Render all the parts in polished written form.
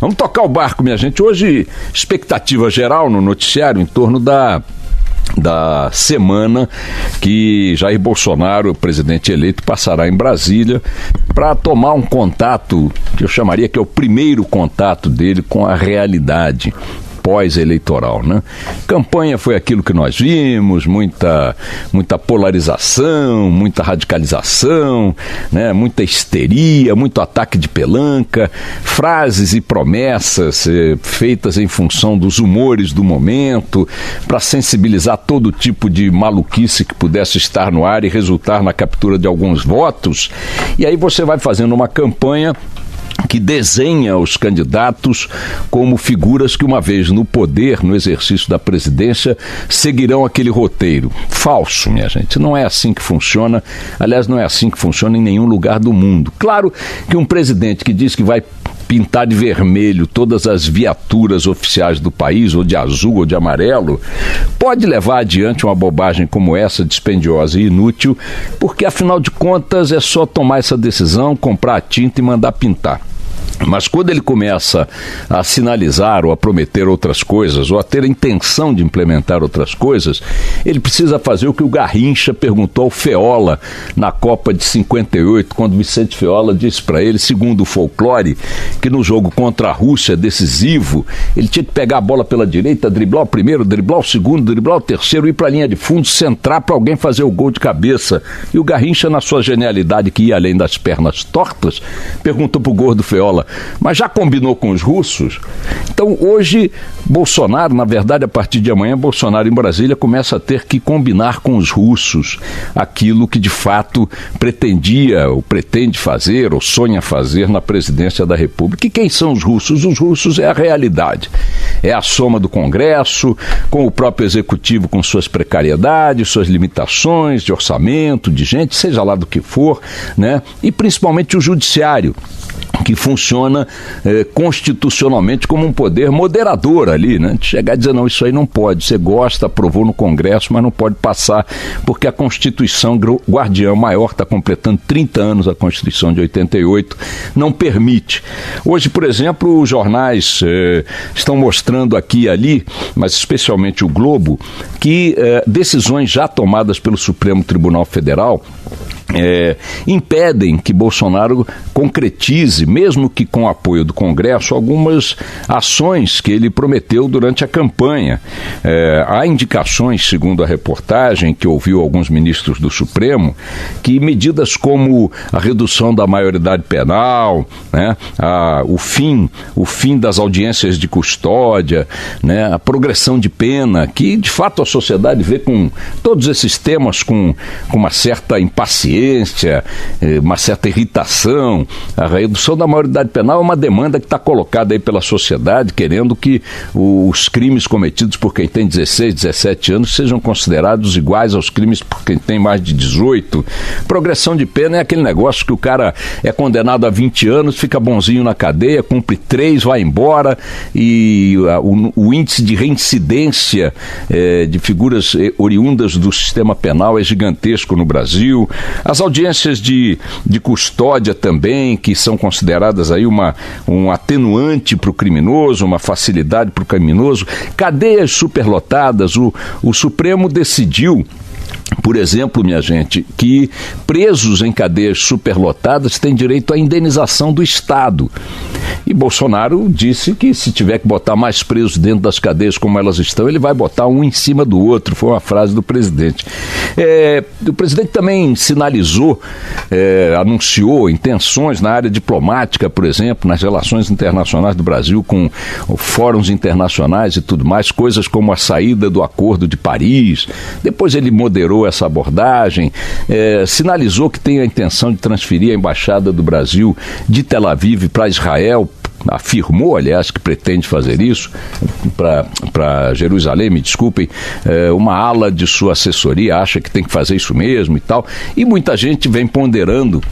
Vamos tocar o barco, minha gente. Hoje, expectativa geral no noticiário em torno da semana que Jair Bolsonaro, o presidente eleito, passará em Brasília para tomar um contato, que eu chamaria que é o primeiro contato dele com a realidade pós-eleitoral, né? Campanha foi aquilo que nós vimos, muita polarização, muita radicalização, né? Muita histeria, muito ataque de pelanca, frases e promessas feitas em função dos humores do momento, para sensibilizar todo tipo de maluquice que pudesse estar no ar e resultar na captura de alguns votos. E aí você vai fazendo uma campanha que desenha os candidatos como figuras que, uma vez no poder, no exercício da presidência, seguirão aquele roteiro. Falso, minha gente. Não é assim que funciona. Aliás, não é assim que funciona em nenhum lugar do mundo. Claro que um presidente que diz que vai pintar de vermelho todas as viaturas oficiais do país, ou de azul ou de amarelo, pode levar adiante uma bobagem como essa, dispendiosa e inútil, porque afinal de contas é só tomar essa decisão, comprar a tinta e mandar pintar. Mas quando ele começa a sinalizar ou a prometer outras coisas, ou a ter a intenção de implementar outras coisas, ele precisa fazer o que o Garrincha perguntou ao Feola na Copa de 58, quando Vicente Feola disse para ele, segundo o folclore, que no jogo contra a Rússia, decisivo, ele tinha que pegar a bola pela direita, driblar o primeiro, driblar o segundo, driblar o terceiro, ir para a linha de fundo, centrar para alguém fazer o gol de cabeça. E o Garrincha, na sua genialidade que ia além das pernas tortas, perguntou para o gordo Feola, mas já combinou com os russos? Então hoje Bolsonaro, na verdade a partir de amanhã, Bolsonaro em Brasília começa a ter que combinar com os russos aquilo que de fato pretendia ou pretende fazer ou sonha fazer na presidência da República. E quem são os russos? Os russos é a realidade, é a soma do Congresso, com o próprio Executivo com suas precariedades, suas limitações de orçamento, de gente, seja lá do que for, né? E principalmente o Judiciário, que funciona constitucionalmente como um poder moderador ali, né? De chegar e dizer, não, isso aí não pode, você gosta, aprovou no Congresso, mas não pode passar, porque a Constituição, guardiã maior, está completando 30 anos, a Constituição de 88, não permite. Hoje, por exemplo, os jornais estão mostrando aqui e ali, mas especialmente o Globo, que decisões já tomadas pelo Supremo Tribunal Federal impedem que Bolsonaro concretize, mesmo que com apoio do Congresso, algumas ações que ele prometeu durante a campanha. Há indicações, segundo a reportagem, que ouviu alguns ministros do Supremo, que medidas como a redução da maioridade penal, né, o fim das audiências de custódia, né, a progressão de pena, que de fato a sociedade vê com todos esses temas com uma certa impaciência, uma certa irritação. A redução da maioridade penal é uma demanda que está colocada aí pela sociedade, querendo que os crimes cometidos por quem tem 16, 17 anos sejam considerados iguais aos crimes por quem tem mais de 18. Progressão de pena é aquele negócio que o cara é condenado a 20 anos, fica bonzinho na cadeia, cumpre 3, vai embora, e o índice de reincidência de figuras oriundas do sistema penal é gigantesco no Brasil. As audiências de custódia também, que são consideradas aí um atenuante para o criminoso, uma facilidade para o criminoso. Cadeias superlotadas, o Supremo decidiu, por exemplo, minha gente, que presos em cadeias superlotadas têm direito à indenização do Estado. E Bolsonaro disse que se tiver que botar mais presos dentro das cadeias como elas estão, ele vai botar um em cima do outro, foi uma frase do presidente. O presidente também sinalizou, anunciou intenções na área diplomática, por exemplo, nas relações internacionais do Brasil com fóruns internacionais e tudo mais, coisas como a saída do Acordo de Paris. Depois ele moderou essa abordagem, sinalizou que tem a intenção de transferir a embaixada do Brasil de Tel Aviv para Israel, afirmou, aliás, que pretende fazer isso, para Jerusalém, me desculpem, uma ala de sua assessoria acha que tem que fazer isso mesmo e tal, e muita gente vem ponderando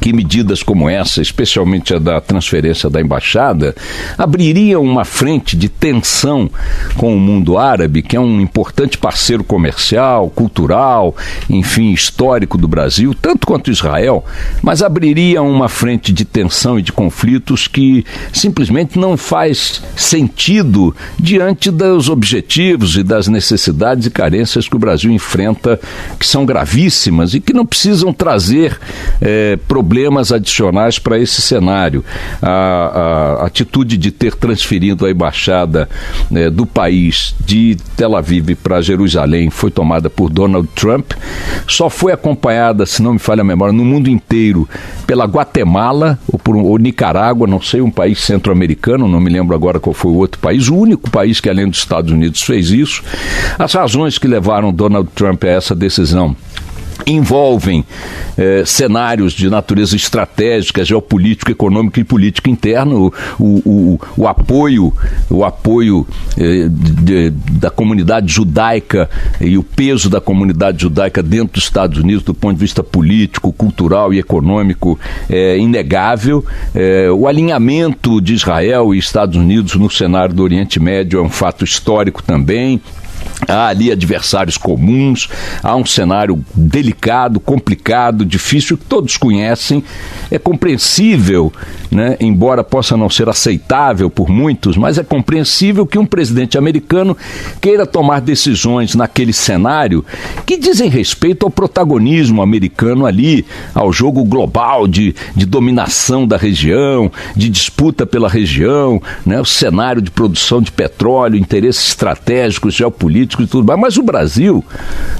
que medidas como essa, especialmente a da transferência da embaixada, abririam uma frente de tensão com o mundo árabe, que é um importante parceiro comercial, cultural, enfim, histórico do Brasil, tanto quanto Israel, mas abriria uma frente de tensão e de conflitos que simplesmente não faz sentido diante dos objetivos e das necessidades e carências que o Brasil enfrenta, que são gravíssimas e que não precisam trazer problemas adicionais para esse cenário. A atitude de ter transferido a embaixada do país de Tel Aviv para Jerusalém foi tomada por Donald Trump, só foi acompanhada, se não me falha a memória, no mundo inteiro pela Guatemala ou Nicarágua, não sei, um país centro-americano, não me lembro agora qual foi o outro país, o único país que além dos Estados Unidos fez isso. As razões que levaram Donald Trump a essa decisão envolvem cenários de natureza estratégica, geopolítica, econômica e política interna, o apoio da comunidade judaica e o peso da comunidade judaica dentro dos Estados Unidos do ponto de vista político, cultural e econômico é inegável. O alinhamento de Israel e Estados Unidos no cenário do Oriente Médio é um fato histórico também. Há ali adversários comuns, há um cenário delicado, complicado, difícil, que todos conhecem. É compreensível, né, embora possa não ser aceitável por muitos, mas é compreensível que um presidente americano queira tomar decisões naquele cenário que dizem respeito ao protagonismo americano ali, ao jogo global de dominação da região, de disputa pela região, né, o cenário de produção de petróleo, interesses estratégicos, geopolíticos e tudo mais. Mas o Brasil,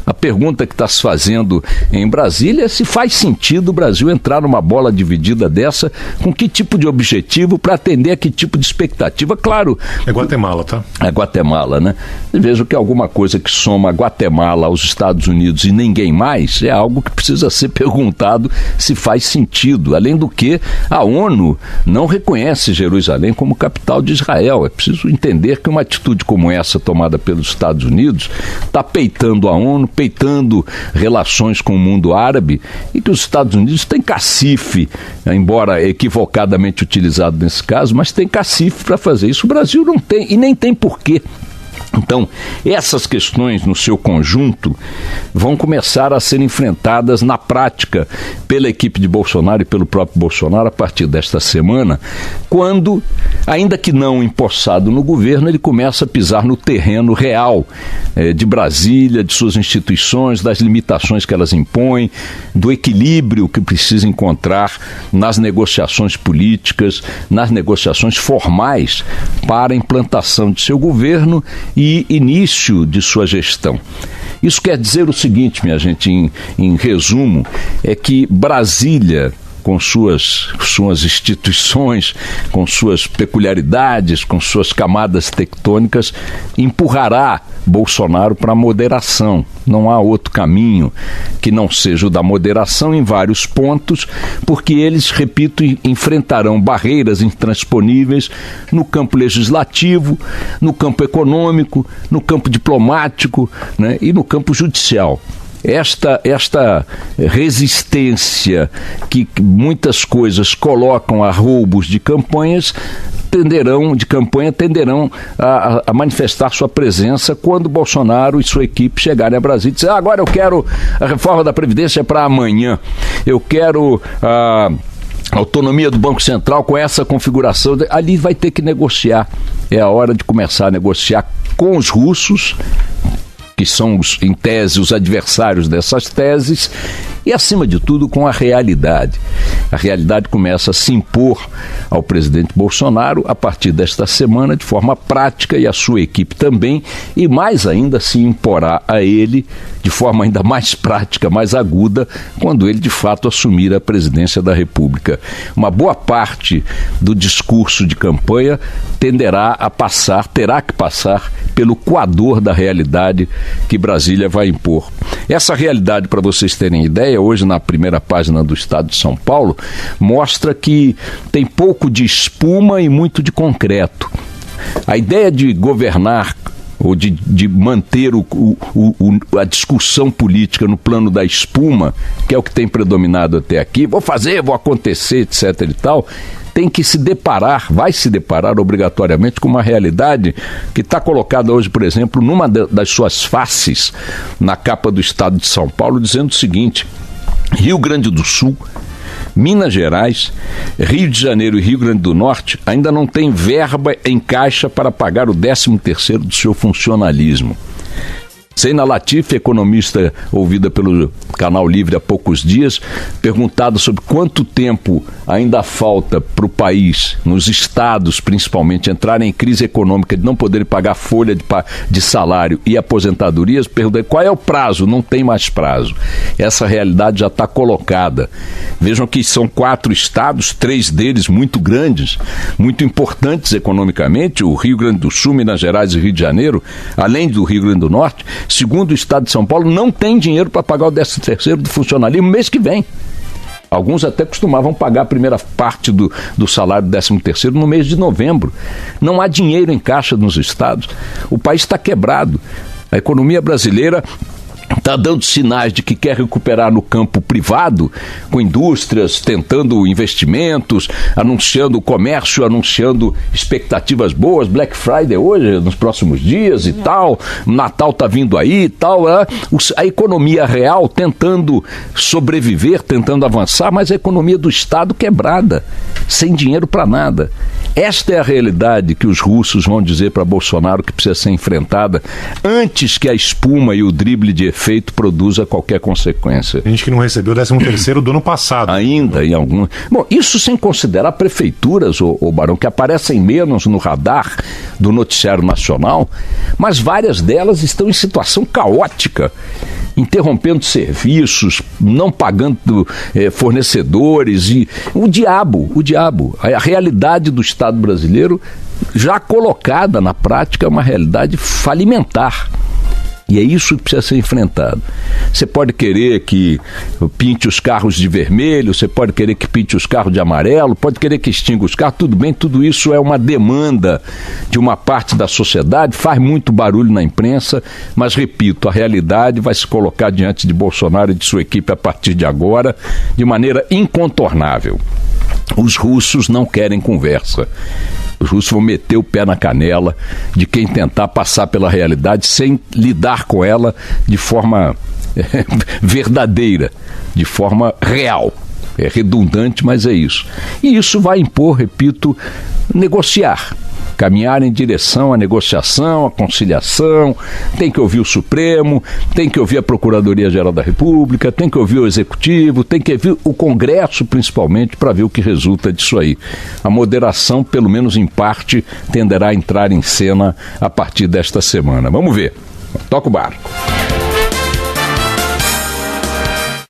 a pergunta que está se fazendo em Brasília é se faz sentido o Brasil entrar numa bola dividida dessa, com que tipo de objetivo, para atender a que tipo de expectativa. Claro... É Guatemala, tá? É Guatemala, né? Eu vejo que alguma coisa que soma Guatemala aos Estados Unidos e ninguém mais é algo que precisa ser perguntado se faz sentido. Além do que, a ONU não reconhece Jerusalém como capital de Israel. É preciso entender que uma atitude como essa tomada pelos Estados Unidos está peitando a ONU, peitando relações com o mundo árabe, e que os Estados Unidos têm cacife, embora equivocadamente utilizado nesse caso, mas tem cacife para fazer isso. O Brasil não tem, e nem tem porquê. Então, essas questões no seu conjunto vão começar a ser enfrentadas na prática pela equipe de Bolsonaro e pelo próprio Bolsonaro a partir desta semana, quando, ainda que não empossado no governo, ele começa a pisar no terreno real de Brasília, de suas instituições, das limitações que elas impõem, do equilíbrio que precisa encontrar nas negociações políticas, nas negociações formais para a implantação de seu governo e início de sua gestão. Isso quer dizer o seguinte, minha gente, em resumo, é que Brasília, com suas instituições, com suas peculiaridades, com suas camadas tectônicas, empurrará Bolsonaro para a moderação. Não há outro caminho que não seja o da moderação em vários pontos, porque eles, repito, enfrentarão barreiras intransponíveis no campo legislativo, no campo econômico, no campo diplomático, né, e no campo judicial. Esta resistência que muitas coisas colocam a roubos de campanhas tenderão a manifestar sua presença quando Bolsonaro e sua equipe chegarem a Brasília e dizer: agora eu quero a reforma da Previdência para amanhã, eu quero a autonomia do Banco Central com essa configuração. Ali vai ter que negociar. É a hora de começar a negociar com os russos, que são, em tese, os adversários dessas teses, e, acima de tudo, com a realidade. A realidade começa a se impor ao presidente Bolsonaro a partir desta semana, de forma prática, e a sua equipe também, e mais ainda se imporá a ele de forma ainda mais prática, mais aguda, quando ele de fato assumir a presidência da República. Uma boa parte do discurso de campanha terá que passar pelo coador da realidade que Brasília vai impor. Essa realidade, para vocês terem ideia, hoje na primeira página do Estado de São Paulo, mostra que tem pouco de espuma e muito de concreto. A ideia de governar ou de manter a discussão política no plano da espuma, que é o que tem predominado até aqui, vou acontecer, etc. e tal, tem que vai se deparar obrigatoriamente com uma realidade que está colocada hoje, por exemplo, numa das suas faces, na capa do Estado de São Paulo, dizendo o seguinte: Rio Grande do Sul, Minas Gerais, Rio de Janeiro e Rio Grande do Norte ainda não têm verba em caixa para pagar o 13º do seu funcionalismo. Zeina Latif, economista ouvida pelo Canal Livre há poucos dias, perguntado sobre quanto tempo ainda falta para o país, nos estados principalmente, entrarem em crise econômica de não poderem pagar folha de salário e aposentadorias, perguntou qual é o prazo. Não tem mais prazo. Essa realidade já está colocada. Vejam que são 4 estados, 3 deles muito grandes, muito importantes economicamente, o Rio Grande do Sul, Minas Gerais e Rio de Janeiro, além do Rio Grande do Norte, segundo o Estado de São Paulo, não tem dinheiro para pagar o 13º do funcionalismo mês que vem. Alguns até costumavam pagar a primeira parte do salário do 13º no mês de novembro. Não há dinheiro em caixa nos estados. O país está quebrado. A economia brasileira está dando sinais de que quer recuperar no campo privado, com indústrias tentando investimentos, anunciando comércio, anunciando expectativas boas, Black Friday hoje, nos próximos dias e tal, Natal está vindo aí e tal, a economia real tentando sobreviver, tentando avançar, mas a economia do Estado quebrada, sem dinheiro para nada. Esta é a realidade que os russos vão dizer para Bolsonaro que precisa ser enfrentada antes que a espuma e o drible de efeito produza qualquer consequência. A gente que não recebeu o 13º do ano passado. Ainda em algum... Bom, isso sem considerar prefeituras, ô Barão, que aparecem menos no radar do noticiário nacional, mas várias delas estão em situação caótica, interrompendo serviços, não pagando fornecedores, e o diabo, a realidade do Estado brasileiro já colocada na prática é uma realidade falimentar. E é isso que precisa ser enfrentado. Você pode querer que pinte os carros de vermelho, você pode querer que pinte os carros de amarelo, pode querer que extinga os carros, tudo bem, tudo isso é uma demanda de uma parte da sociedade, faz muito barulho na imprensa, mas repito, a realidade vai se colocar diante de Bolsonaro e de sua equipe a partir de agora de maneira incontornável. Os russos não querem conversa. Os russos vão meter o pé na canela de quem tentar passar pela realidade sem lidar com ela de forma verdadeira, de forma real. É redundante, mas é isso. E isso vai impor, repito, negociar. Caminhar em direção à negociação, à conciliação, tem que ouvir o Supremo, tem que ouvir a Procuradoria-Geral da República, tem que ouvir o Executivo, tem que ouvir o Congresso, principalmente, para ver o que resulta disso aí. A moderação, pelo menos em parte, tenderá a entrar em cena a partir desta semana. Vamos ver. Toca o barco.